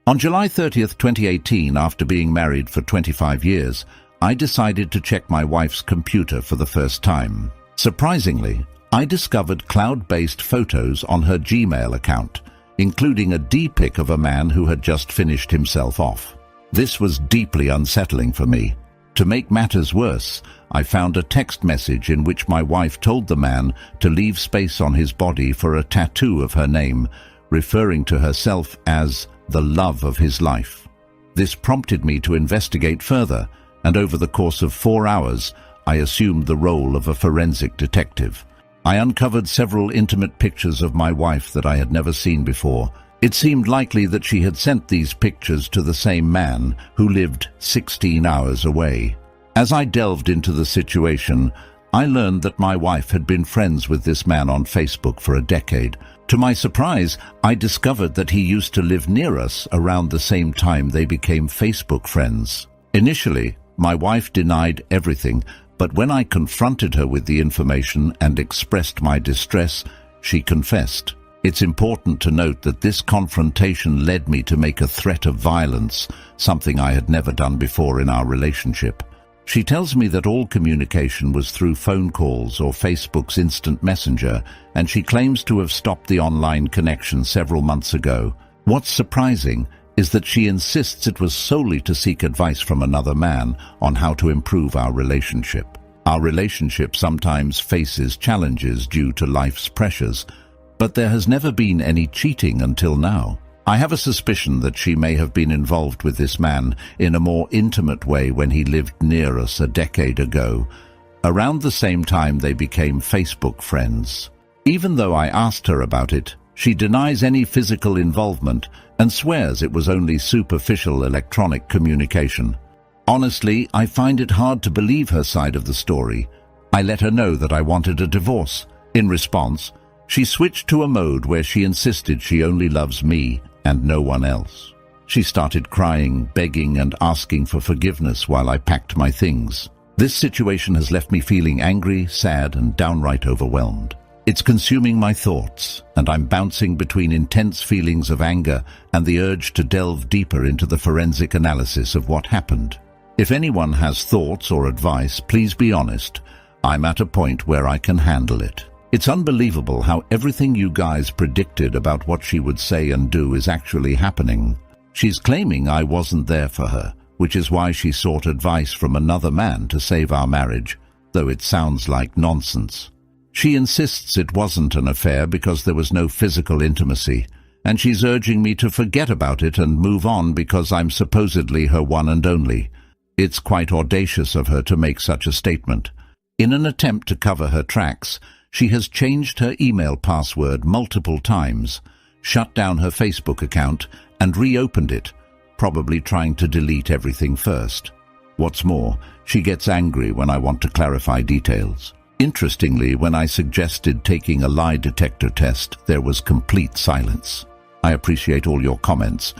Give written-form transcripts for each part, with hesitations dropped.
On July 30th, 2018, after being married for 25 years, I decided to check my wife's computer for the first time. Surprisingly, I discovered cloud-based photos on her Gmail account, including a D-pic of a man who had just finished himself off. This was deeply unsettling for me. To make matters worse, I found a text message in which my wife told the man to leave space on his body for a tattoo of her name, referring to herself as the love of his life. This prompted me to investigate further, and over the course of 4 hours, I assumed the role of a forensic detective. I uncovered several intimate pictures of my wife that I had never seen before. It seemed likely that she had sent these pictures to the same man who lived 16 hours away. As I delved into the situation, I learned that my wife had been friends with this man on Facebook for a decade. To my surprise, I discovered that he used to live near us around the same time they became Facebook friends. Initially, my wife denied everything, but when I confronted her with the information and expressed my distress, she confessed. It's important to note that this confrontation led me to make a threat of violence, something I had never done before in our relationship. She tells me that all communication was through phone calls or Facebook's instant messenger, and she claims to have stopped the online connection several months ago. What's surprising is that she insists it was solely to seek advice from another man on how to improve our relationship. Our relationship sometimes faces challenges due to life's pressures, but there has never been any cheating until now. I have a suspicion that she may have been involved with this man in a more intimate way when he lived near us a decade ago, around the same time they became Facebook friends. Even though I asked her about it, she denies any physical involvement and swears it was only superficial electronic communication. Honestly, I find it hard to believe her side of the story. I let her know that I wanted a divorce. In response, she switched to a mode where she insisted she only loves me and no one else. She started crying, begging, and asking for forgiveness while I packed my things. This situation has left me feeling angry, sad, and downright overwhelmed. It's consuming my thoughts, and I'm bouncing between intense feelings of anger and the urge to delve deeper into the forensic analysis of what happened. If anyone has thoughts or advice, please be honest. I'm at a point where I can handle it. It's unbelievable how everything you guys predicted about what she would say and do is actually happening. She's claiming I wasn't there for her, which is why she sought advice from another man to save our marriage, though it sounds like nonsense. She insists it wasn't an affair because there was no physical intimacy, and she's urging me to forget about it and move on because I'm supposedly her one and only. It's quite audacious of her to make such a statement. In an attempt to cover her tracks, she has changed her email password multiple times, shut down her Facebook account, and reopened it, probably trying to delete everything first. What's more, she gets angry when I want to clarify details. Interestingly, when I suggested taking a lie detector test, there was complete silence. I appreciate all your comments.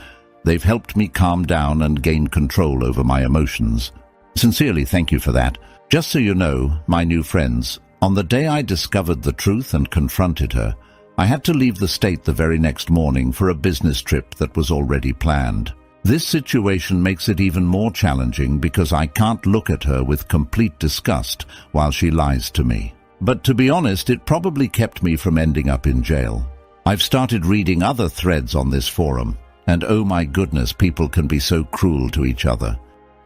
They've helped me calm down and gain control over my emotions. Sincerely, thank you for that. Just so you know, my new friends, on the day I discovered the truth and confronted her, I had to leave the state the very next morning for a business trip that was already planned. This situation makes it even more challenging because I can't look at her with complete disgust while she lies to me. But to be honest, it probably kept me from ending up in jail. I've started reading other threads on this forum, and oh my goodness, people can be so cruel to each other.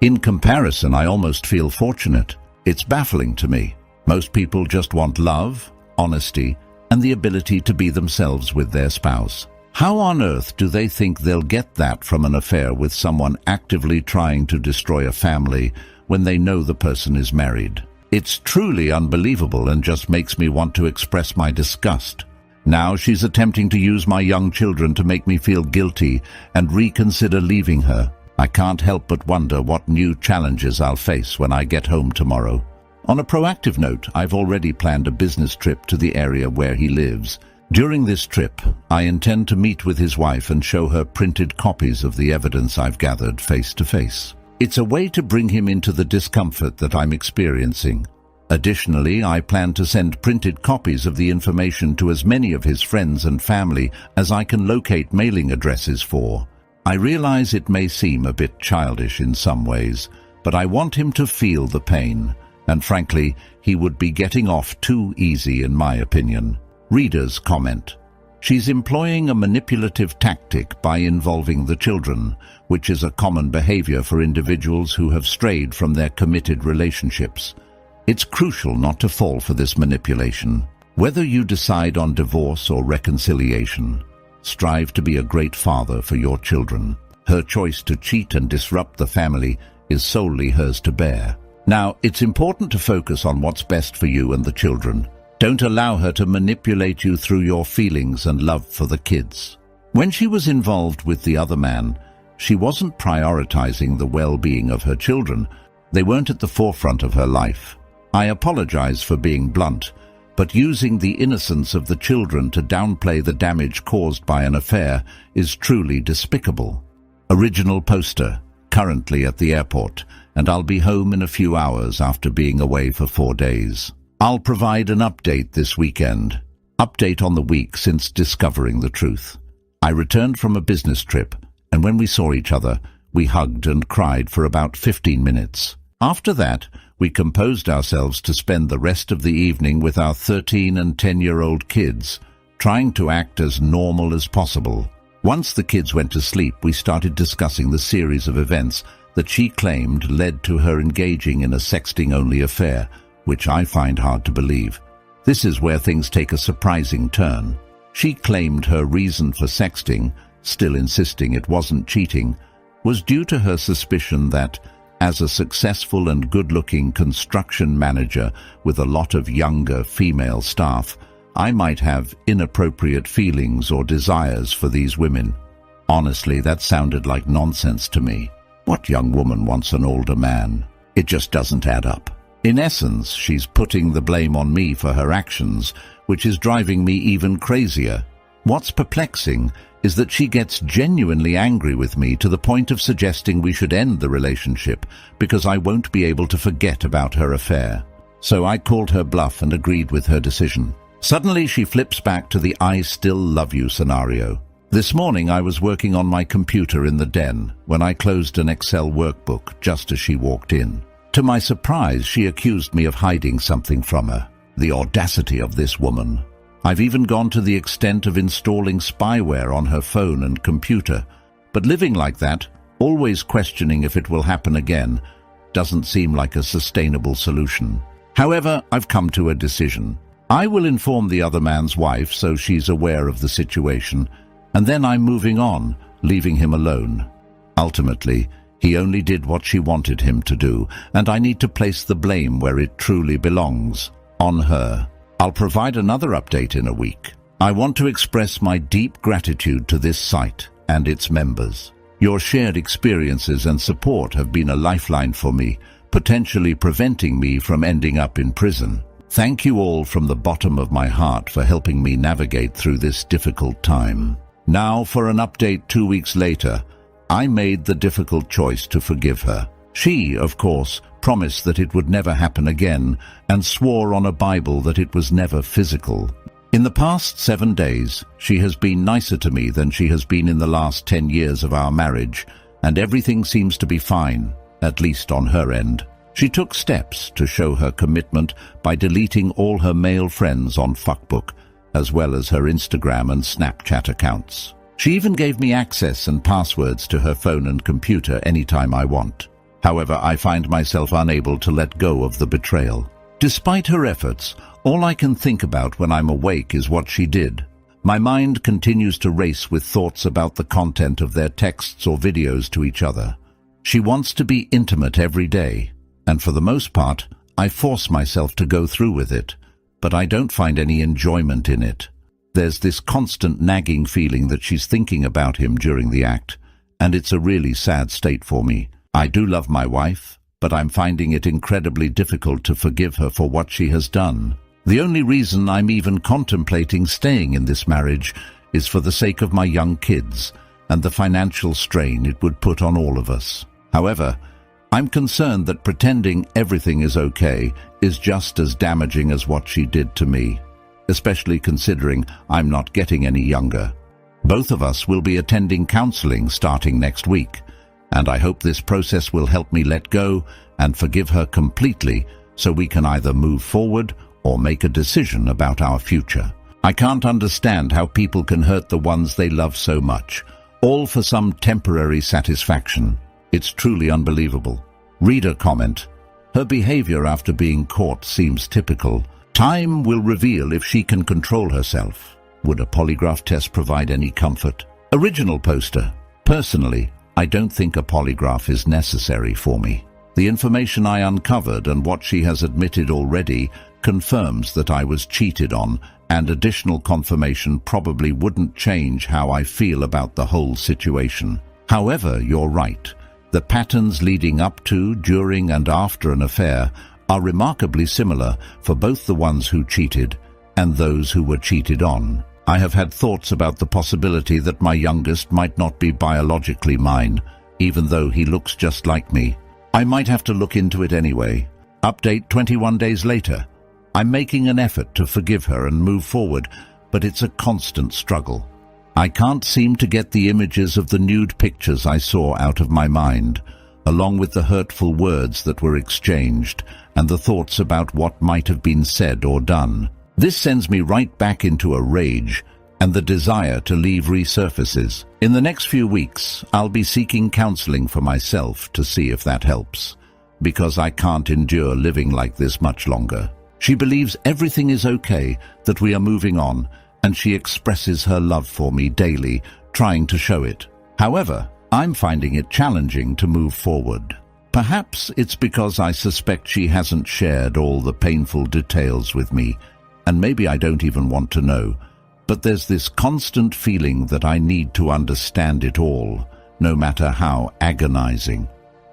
In comparison, I almost feel fortunate. It's baffling to me. Most people just want love, honesty, and the ability to be themselves with their spouse. How on earth do they think they'll get that from an affair with someone actively trying to destroy a family when they know the person is married? It's truly unbelievable and just makes me want to express my disgust. Now she's attempting to use my young children to make me feel guilty and reconsider leaving her. I can't help but wonder what new challenges I'll face when I get home tomorrow. On a proactive note, I've already planned a business trip to the area where he lives. During this trip, I intend to meet with his wife and show her printed copies of the evidence I've gathered face to face. It's a way to bring him into the discomfort that I'm experiencing. Additionally, I plan to send printed copies of the information to as many of his friends and family as I can locate mailing addresses for. I realize it may seem a bit childish in some ways, but I want him to feel the pain, and frankly, he would be getting off too easy in my opinion. Readers comment, "She's employing a manipulative tactic by involving the children, which is a common behavior for individuals who have strayed from their committed relationships. It's crucial not to fall for this manipulation. Whether you decide on divorce or reconciliation, strive to be a great father for your children. Her choice to cheat and disrupt the family is solely hers to bear. Now, it's important to focus on what's best for you and the children. Don't allow her to manipulate you through your feelings and love for the kids." When she was involved with the other man, she wasn't prioritizing the well-being of her children. They weren't at the forefront of her life. I apologize for being blunt, but using the innocence of the children to downplay the damage caused by an affair is truly despicable. Original poster, currently at the airport, and I'll be home in a few hours after being away for 4 days. I'll provide an update this weekend. Update on the week since discovering the truth. I returned from a business trip, and when we saw each other, we hugged and cried for about 15 minutes. After that, we composed ourselves to spend the rest of the evening with our 13 and 10-year-old kids, trying to act as normal as possible. Once the kids went to sleep, we started discussing the series of events that she claimed led to her engaging in a sexting-only affair, which I find hard to believe. This is where things take a surprising turn. She claimed her reason for sexting, still insisting it wasn't cheating, was due to her suspicion that, as a successful and good-looking construction manager with a lot of younger female staff, I might have inappropriate feelings or desires for these women. Honestly, that sounded like nonsense to me. What young woman wants an older man? It just doesn't add up. In essence, she's putting the blame on me for her actions, which is driving me even crazier. What's perplexing is that she gets genuinely angry with me to the point of suggesting we should end the relationship because I won't be able to forget about her affair. So I called her bluff and agreed with her decision. Suddenly she flips back to the "I still love you" scenario. This morning I was working on my computer in the den when I closed an Excel workbook just as she walked in. To my surprise, she accused me of hiding something from her. The audacity of this woman. I've even gone to the extent of installing spyware on her phone and computer. But living like that, always questioning if it will happen again, doesn't seem like a sustainable solution. However, I've come to a decision. I will inform the other man's wife so she's aware of the situation, and then I'm moving on, leaving him alone. Ultimately, he only did what she wanted him to do, and I need to place the blame where it truly belongs, on her. I'll provide another update in a week. I want to express my deep gratitude to this site and its members. Your shared experiences and support have been a lifeline for me, potentially preventing me from ending up in prison. Thank you all from the bottom of my heart for helping me navigate through this difficult time. Now for an update 2 weeks later. I made the difficult choice to forgive her. She, of course, promised that it would never happen again and swore on a Bible that it was never physical. In the past 7 days, she has been nicer to me than she has been in the last 10 years of our marriage, and everything seems to be fine, at least on her end. She took steps to show her commitment by deleting all her male friends on Fuckbook, as well as her Instagram and Snapchat accounts. She even gave me access and passwords to her phone and computer anytime I want. However, I find myself unable to let go of the betrayal. Despite her efforts, all I can think about when I'm awake is what she did. My mind continues to race with thoughts about the content of their texts or videos to each other. She wants to be intimate every day, and for the most part, I force myself to go through with it, but I don't find any enjoyment in it. There's this constant nagging feeling that she's thinking about him during the act, and it's a really sad state for me. I do love my wife, but I'm finding it incredibly difficult to forgive her for what she has done. The only reason I'm even contemplating staying in this marriage is for the sake of my young kids and the financial strain it would put on all of us. However, I'm concerned that pretending everything is okay is just as damaging as what she did to me, especially considering I'm not getting any younger. Both of us will be attending counseling starting next week, and I hope this process will help me let go and forgive her completely so we can either move forward or make a decision about our future. I can't understand how people can hurt the ones they love so much, all for some temporary satisfaction. It's truly unbelievable. Reader comment: her behavior after being caught seems typical. Time will reveal if she can control herself. Would a polygraph test provide any comfort? Original poster: personally, I don't think a polygraph is necessary for me. The information I uncovered and what she has admitted already confirms that I was cheated on, and additional confirmation probably wouldn't change how I feel about the whole situation. However, you're right. The patterns leading up to, during, and after an affair are remarkably similar for both the ones who cheated and those who were cheated on. I have had thoughts about the possibility that my youngest might not be biologically mine, even though he looks just like me. I might have to look into it anyway. Update 21 days later. I'm making an effort to forgive her and move forward, but it's a constant struggle. I can't seem to get the images of the nude pictures I saw out of my mind, along with the hurtful words that were exchanged and the thoughts about what might have been said or done. This sends me right back into a rage, and the desire to leave resurfaces. In the next few weeks, I'll be seeking counseling for myself to see if that helps, because I can't endure living like this much longer. She believes everything is okay, that we are moving on, and she expresses her love for me daily, trying to show it. However, I'm finding it challenging to move forward. Perhaps it's because I suspect she hasn't shared all the painful details with me, and maybe I don't even want to know. But there's this constant feeling that I need to understand it all, no matter how agonizing.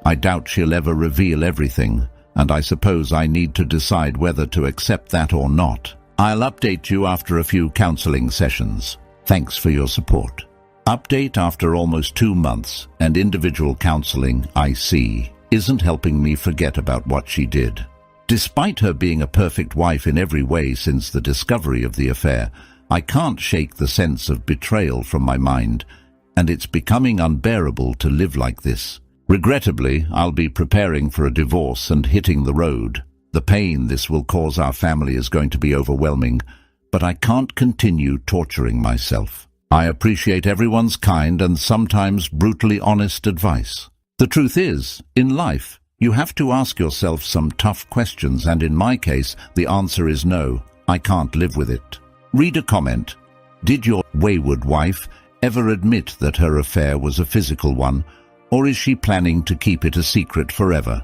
I doubt she'll ever reveal everything, and I suppose I need to decide whether to accept that or not. I'll update you after a few counseling sessions. Thanks for your support. Update: after almost 2 months, and individual counseling, I see, isn't helping me forget about what she did. Despite her being a perfect wife in every way since the discovery of the affair, I can't shake the sense of betrayal from my mind, and it's becoming unbearable to live like this. Regrettably, I'll be preparing for a divorce and hitting the road. The pain this will cause our family is going to be overwhelming, but I can't continue torturing myself. I appreciate everyone's kind and sometimes brutally honest advice. The truth is, in life, you have to ask yourself some tough questions, and in my case, the answer is no, I can't live with it. Reader comment: did your wayward wife ever admit that her affair was a physical one, or is she planning to keep it a secret forever?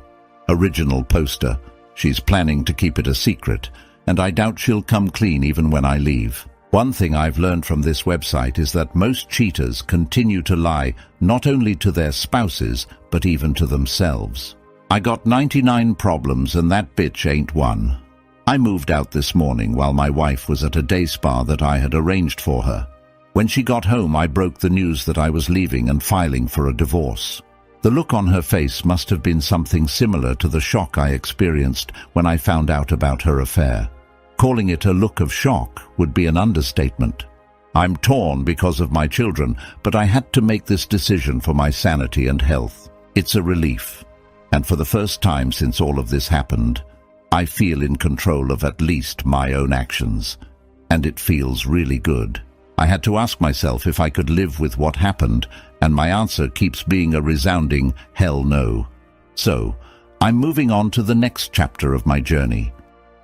Original poster: she's planning to keep it a secret, and I doubt she'll come clean even when I leave. One thing I've learned from this website is that most cheaters continue to lie not only to their spouses, but even to themselves. I got 99 problems and that bitch ain't one. I moved out this morning while my wife was at a day spa that I had arranged for her. When she got home, I broke the news that I was leaving and filing for a divorce. The look on her face must have been something similar to the shock I experienced when I found out about her affair. Calling it a look of shock would be an understatement. I'm torn because of my children, but I had to make this decision for my sanity and health. It's a relief. And for the first time since all of this happened, I feel in control of at least my own actions. And it feels really good. I had to ask myself if I could live with what happened, and my answer keeps being a resounding hell no. So, I'm moving on to the next chapter of my journey.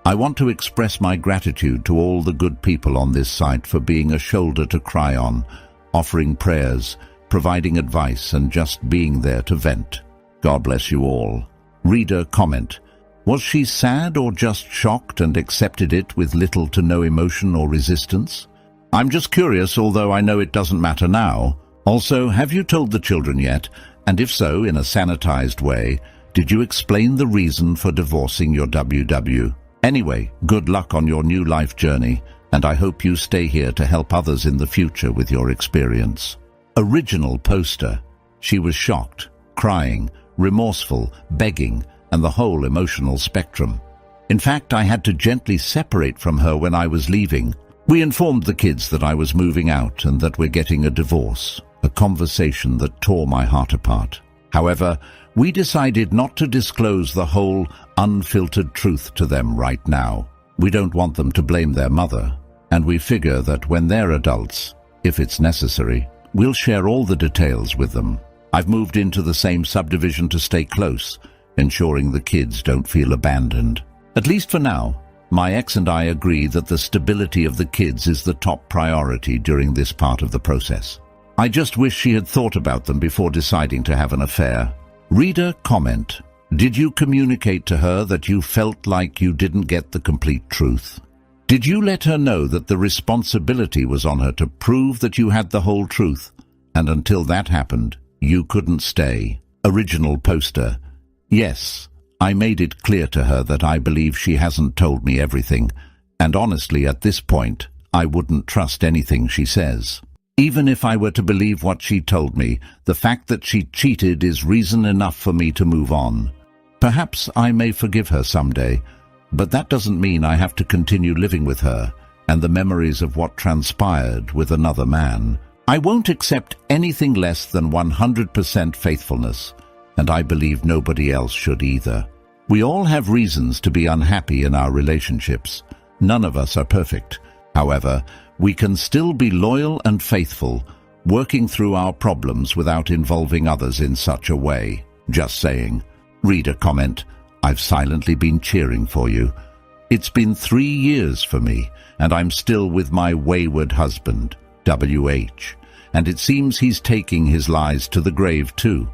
I want to express my gratitude to all the good people on this site for being a shoulder to cry on, offering prayers, providing advice, and just being there to vent. God bless you all. Reader comment: was she sad or just shocked and accepted it with little to no emotion or resistance? I'm just curious, although I know it doesn't matter now. Also, have you told the children yet? And if so, in a sanitized way, did you explain the reason for divorcing your WW? Anyway, good luck on your new life journey, and I hope you stay here to help others in the future with your experience. Original poster: she was shocked, crying, remorseful, begging, and the whole emotional spectrum. In fact, I had to gently separate from her when I was leaving. We informed the kids that I was moving out and that we're getting a divorce, a conversation that tore my heart apart. However, we decided not to disclose the whole unfiltered truth to them right now. We don't want them to blame their mother, and we figure that when they're adults, if it's necessary, we'll share all the details with them. I've moved into the same subdivision to stay close, ensuring the kids don't feel abandoned. At least for now, my ex and I agree that the stability of the kids is the top priority during this part of the process. I just wish she had thought about them before deciding to have an affair. Reader comment: did you communicate to her that you felt like you didn't get the complete truth? Did you let her know that the responsibility was on her to prove that you had the whole truth, and until that happened, you couldn't stay? Original poster: yes, I made it clear to her that I believe she hasn't told me everything, and honestly at this point, I wouldn't trust anything she says. Even if I were to believe what she told me, the fact that she cheated is reason enough for me to move on. Perhaps I may forgive her someday, but that doesn't mean I have to continue living with her and the memories of what transpired with another man. I won't accept anything less than 100% faithfulness, and I believe nobody else should either. We all have reasons to be unhappy in our relationships. None of us are perfect. However, we can still be loyal and faithful, working through our problems without involving others in such a way. Just saying. Reader comment: I've silently been cheering for you. It's been 3 years for me, and I'm still with my wayward husband, WH, and it seems he's taking his lies to the grave too.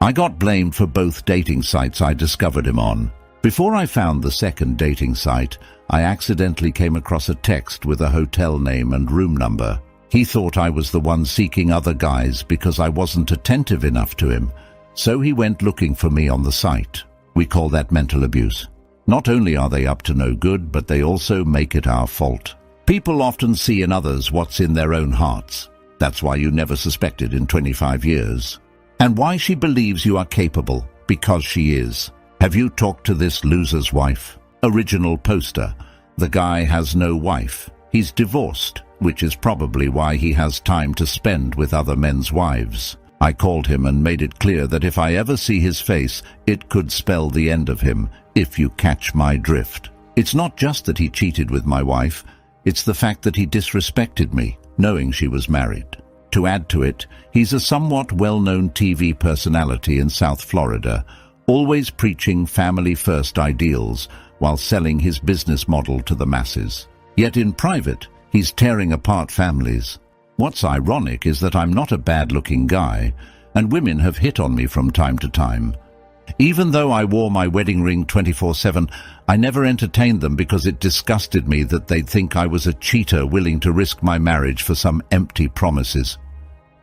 I got blamed for both dating sites I discovered him on. Before I found the second dating site, I accidentally came across a text with a hotel name and room number. He thought I was the one seeking other guys because I wasn't attentive enough to him, so he went looking for me on the site. We call that mental abuse. Not only are they up to no good, but they also make it our fault. People often see in others what's in their own hearts. That's why you never suspected in 25 years. And why she believes you are capable, because she is. Have you talked to this loser's wife? Original poster: the guy has no wife. He's divorced, which is probably why he has time to spend with other men's wives. I called him and made it clear that if I ever see his face, it could spell the end of him, if you catch my drift. It's not just that he cheated with my wife, it's the fact that he disrespected me, knowing she was married. To add to it, he's a somewhat well-known TV personality in South Florida, always preaching family-first ideals while selling his business model to the masses. Yet in private, he's tearing apart families. What's ironic is that I'm not a bad-looking guy, and women have hit on me from time to time. Even though I wore my wedding ring 24/7, I never entertained them because it disgusted me that they'd think I was a cheater willing to risk my marriage for some empty promises.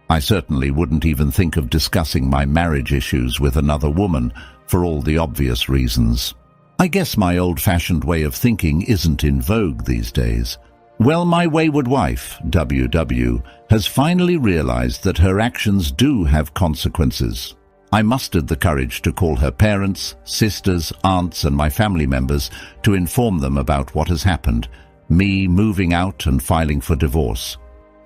I certainly wouldn't even think of discussing my marriage issues with another woman for all the obvious reasons. I guess my old-fashioned way of thinking isn't in vogue these days. Well, my wayward wife, WW, has finally realized that her actions do have consequences. I mustered the courage to call her parents, sisters, aunts, and my family members to inform them about what has happened, me moving out and filing for divorce.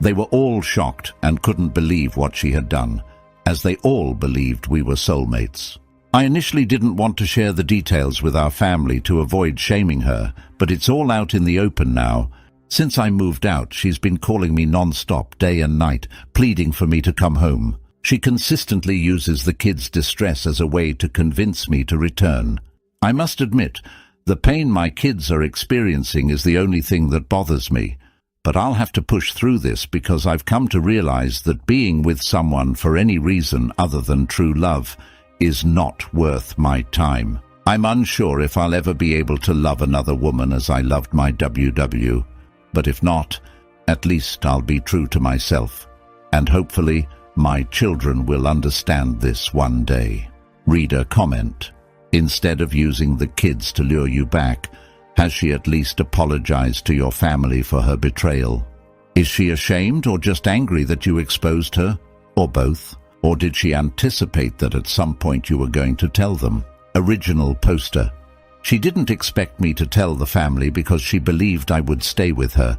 They were all shocked and couldn't believe what she had done, as they all believed we were soulmates. I initially didn't want to share the details with our family to avoid shaming her, but it's all out in the open now. Since I moved out, she's been calling me non-stop, day and night, pleading for me to come home. She consistently uses the kids' distress as a way to convince me to return. I must admit, the pain my kids are experiencing is the only thing that bothers me. But I'll have to push through this because I've come to realize that being with someone for any reason other than true love is not worth my time. I'm unsure if I'll ever be able to love another woman as I loved my WW. But if not, at least I'll be true to myself. And hopefully, my children will understand this one day. Reader comment: instead of using the kids to lure you back, has she at least apologized to your family for her betrayal? Is she ashamed or just angry that you exposed her? Or both? Or did she anticipate that at some point you were going to tell them? Original poster: she didn't expect me to tell the family because she believed I would stay with her,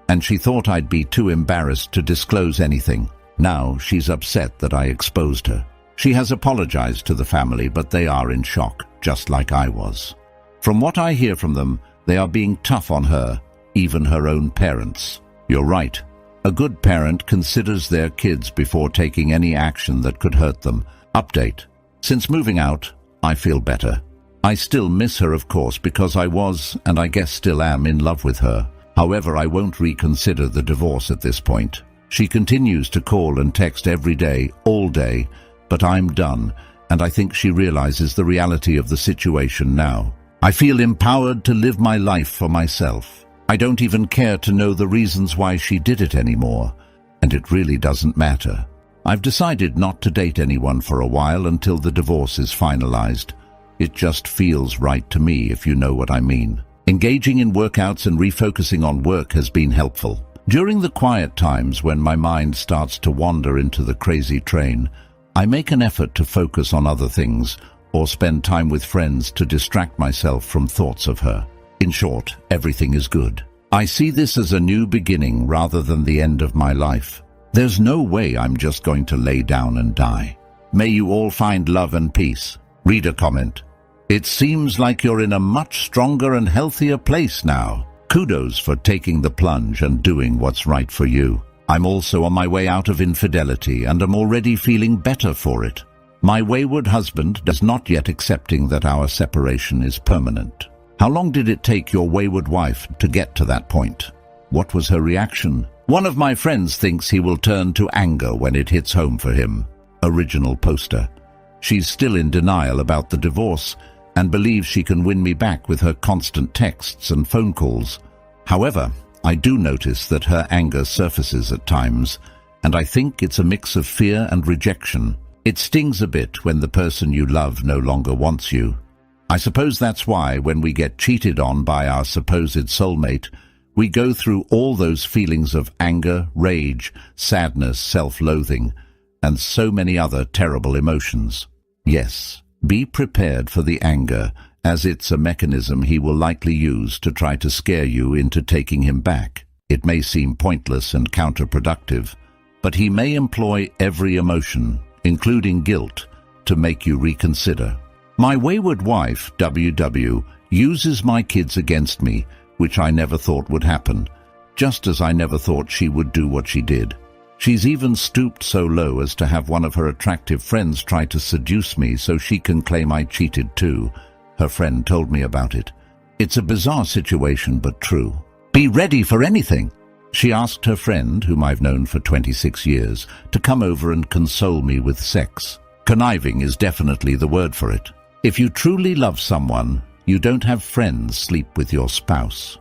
and she thought I'd be too embarrassed to disclose anything. Now she's upset that I exposed her. She has apologized to the family, but they are in shock, just like I was. From what I hear from them, they are being tough on her, even her own parents. You're right. A good parent considers their kids before taking any action that could hurt them. Update. Since moving out, I feel better. I still miss her, of course, because I was, and I guess still am, in love with her. However, I won't reconsider the divorce at this point. She continues to call and text every day, all day, but I'm done, and I think she realizes the reality of the situation now. I feel empowered to live my life for myself. I don't even care to know the reasons why she did it anymore, and it really doesn't matter. I've decided not to date anyone for a while until the divorce is finalized. It just feels right to me, if you know what I mean. Engaging in workouts and refocusing on work has been helpful. During the quiet times when my mind starts to wander into the crazy train, I make an effort to focus on other things or spend time with friends to distract myself from thoughts of her. In short, everything is good. I see this as a new beginning rather than the end of my life. There's no way I'm just going to lay down and die. May you all find love and peace. Reader comment. It seems like you're in a much stronger and healthier place now. Kudos for taking the plunge and doing what's right for you. I'm also on my way out of infidelity and am already feeling better for it. My wayward husband is not yet accepting that our separation is permanent. How long did it take your wayward wife to get to that point? What was her reaction? One of my friends thinks he will turn to anger when it hits home for him. Original poster. She's still in denial about the divorce and believes she can win me back with her constant texts and phone calls. However, I do notice that her anger surfaces at times, and I think it's a mix of fear and rejection. It stings a bit when the person you love no longer wants you. I suppose that's why when we get cheated on by our supposed soulmate, we go through all those feelings of anger, rage, sadness, self-loathing, and so many other terrible emotions. Yes, be prepared for the anger, as it's a mechanism he will likely use to try to scare you into taking him back. It may seem pointless and counterproductive, but he may employ every emotion, including guilt, to make you reconsider. My wayward wife, WW, uses my kids against me, which I never thought would happen, just as I never thought she would do what she did. She's even stooped so low as to have one of her attractive friends try to seduce me so she can claim I cheated too. Her friend told me about it. It's a bizarre situation, but true. Be ready for anything. She asked her friend, whom I've known for 26 years, to come over and console me with sex. Conniving is definitely the word for it. If you truly love someone, you don't have friends sleep with your spouse.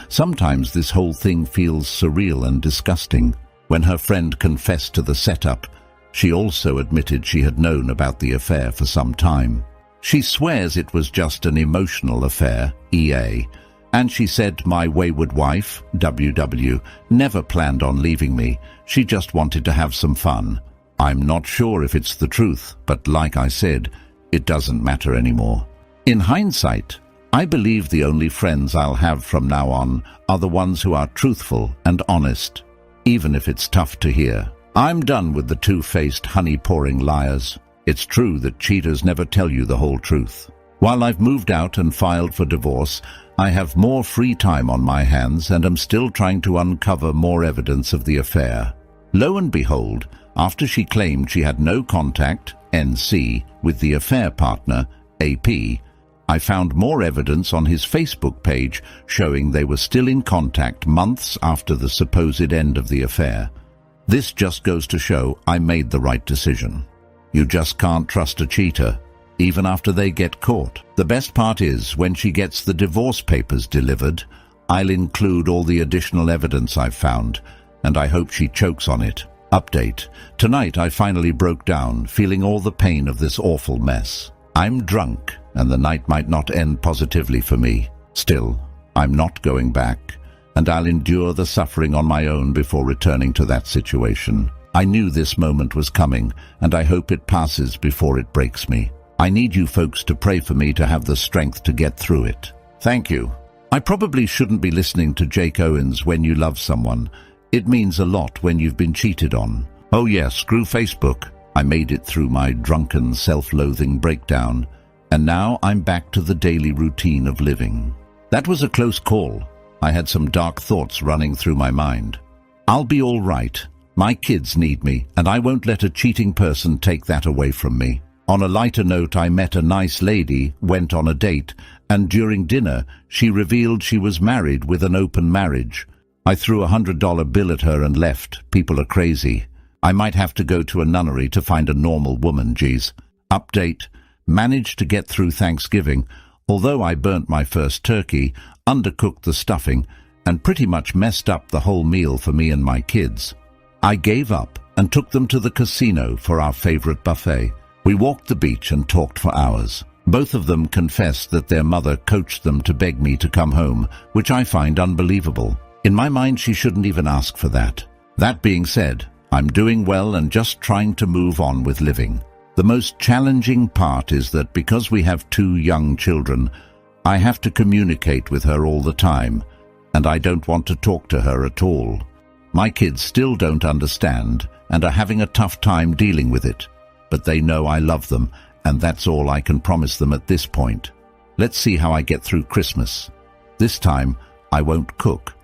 Sometimes this whole thing feels surreal and disgusting. When her friend confessed to the setup, she also admitted she had known about the affair for some time. She swears it was just an emotional affair, EA, and she said my wayward wife, WW, never planned on leaving me. She just wanted to have some fun. I'm not sure if it's the truth, but like I said, it doesn't matter anymore. In hindsight, I believe the only friends I'll have from now on are the ones who are truthful and honest, even if it's tough to hear. I'm done with the two-faced, honey-pouring liars. It's true that cheaters never tell you the whole truth. While I've moved out and filed for divorce, I have more free time on my hands and am still trying to uncover more evidence of the affair. Lo and behold, after she claimed she had no contact, NC, with the affair partner, AP, I found more evidence on his Facebook page showing they were still in contact months after the supposed end of the affair. This just goes to show I made the right decision. You just can't trust a cheater, even after they get caught. The best part is, when she gets the divorce papers delivered, I'll include all the additional evidence I've found, and I hope she chokes on it. Update. Tonight I finally broke down, feeling all the pain of this awful mess. I'm drunk, and the night might not end positively for me. Still, I'm not going back, and I'll endure the suffering on my own before returning to that situation. I knew this moment was coming, and I hope it passes before it breaks me. I need you folks to pray for me to have the strength to get through it. Thank you. I probably shouldn't be listening to Jake Owens when you love someone. It means a lot when you've been cheated on. Oh yes, screw Facebook. I made it through my drunken, self-loathing breakdown, and now I'm back to the daily routine of living. That was a close call. I had some dark thoughts running through my mind. I'll be all right. My kids need me, and I won't let a cheating person take that away from me. On a lighter note, I met a nice lady, went on a date, and during dinner, she revealed she was married with an open marriage. I threw a $100 bill at her and left. People are crazy. I might have to go to a nunnery to find a normal woman, geez. Update. Managed to get through Thanksgiving, although I burnt my first turkey, undercooked the stuffing, and pretty much messed up the whole meal for me and my kids. I gave up and took them to the casino for our favorite buffet. We walked the beach and talked for hours. Both of them confessed that their mother coached them to beg me to come home, which I find unbelievable. In my mind, she shouldn't even ask for that. That being said, I'm doing well and just trying to move on with living. The most challenging part is that because we have 2 young children, I have to communicate with her all the time, and I don't want to talk to her at all. My kids still don't understand and are having a tough time dealing with it, but they know I love them, and that's all I can promise them at this point. Let's see how I get through Christmas. This time, I won't cook.